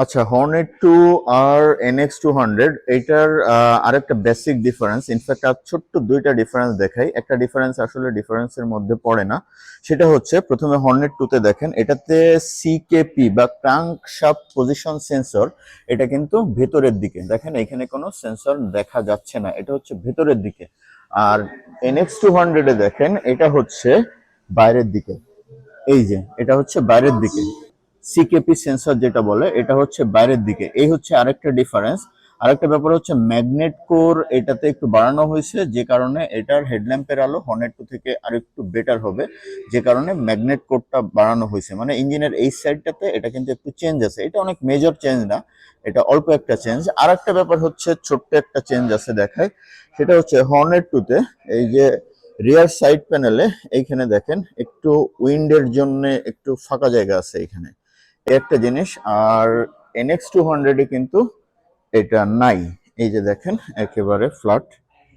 আচ্ছা, Hornet two আর NX200 এইটার আরেকটা বেসিক ডিফারেন্স, ইনফ্যাক্ট আর ছোট্ট দুইটা ডিফারেন্স দেখাই। একটা ডিফারেন্স আসলে ডিফারেন্সের মধ্যে পড়ে না, সেটা হচ্ছে প্রথমে হর্নেট টুতে দেখেন এটাতে সিকেপি বা ক্রাঙ্ক শাফট পজিশন সেন্সর, এটা কিন্তু ভেতরের দিকে। দেখেন এখানে কোনো সেন্সর দেখা যাচ্ছে না, এটা হচ্ছে ভেতরের দিকে। আর NX200-এ দেখেন এটা হচ্ছে বাইরের দিকে। এই যে এটা হচ্ছে বাইরের দিকে, সিকেপি সেন্সর যেটা বলে এটা হচ্ছে বাইরের দিকে। এই হচ্ছে আরেকটা ডিফারেন্স। আরেকটা ব্যাপার হচ্ছে ম্যাগনেট কোর এটাতে একটু বাড়ানো হয়েছে, যে কারণে এটার হেডল্যাম্পের আলো হর্নেট টু থেকে আর একটু বেটার হবে, যে কারণে ম্যাগনেট কোরটা বাড়ানো হয়েছে। মানে ইঞ্জিনের এই সাইডটাতে এটা কিন্তু একটু চেঞ্জ আছে, এটা অনেক মেজর চেঞ্জ না, এটা অল্প একটা চেঞ্জ। আর একটা ব্যাপার হচ্ছে ছোট্ট একটা চেঞ্জ আছে দেখায়, সেটা হচ্ছে হর্নেট টুতে এই যে রিয়ার সাইড প্যানেলে এইখানে দেখেন একটু উইন্ডের জন্য একটু ফাঁকা জায়গা আছে এখানে, এই একটা জিনিস। আর NX200-এ কিন্তু এটা নাই, এই যে দেখেন একেবারে ফ্ল্যাট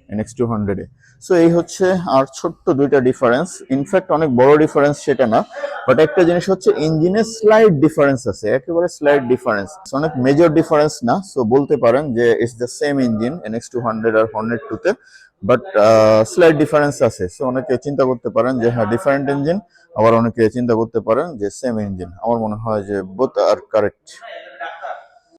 NX200-এ। সো এই হচ্ছে আর ছোট্ট দুইটা ডিফারেন্স, ইনফ্যাক্ট অনেক বড় ডিফারেন্স সেটা না, বাট একটা জিনিস হচ্ছে ইঞ্জিনের স্লাইড ডিফারেন্স আছে, একেবারে স্লাইড ডিফারেন্স, অনেক মেজর ডিফারেন্স না। সো বলতে পারেন যে it's the same engine NX200 আর হর্নেট টুতে, বাট স্লাইড ডিফারেন্স আছে। সো অনেকে চিন্তা করতে পারেন যে হ্যাঁ ডিফারেন্ট ইঞ্জিন, আবার অনেকে চিন্তা করতে পারেন যে সেম ইঞ্জিন। আমার মনে হয় যে বোথ আর কারেক্ট।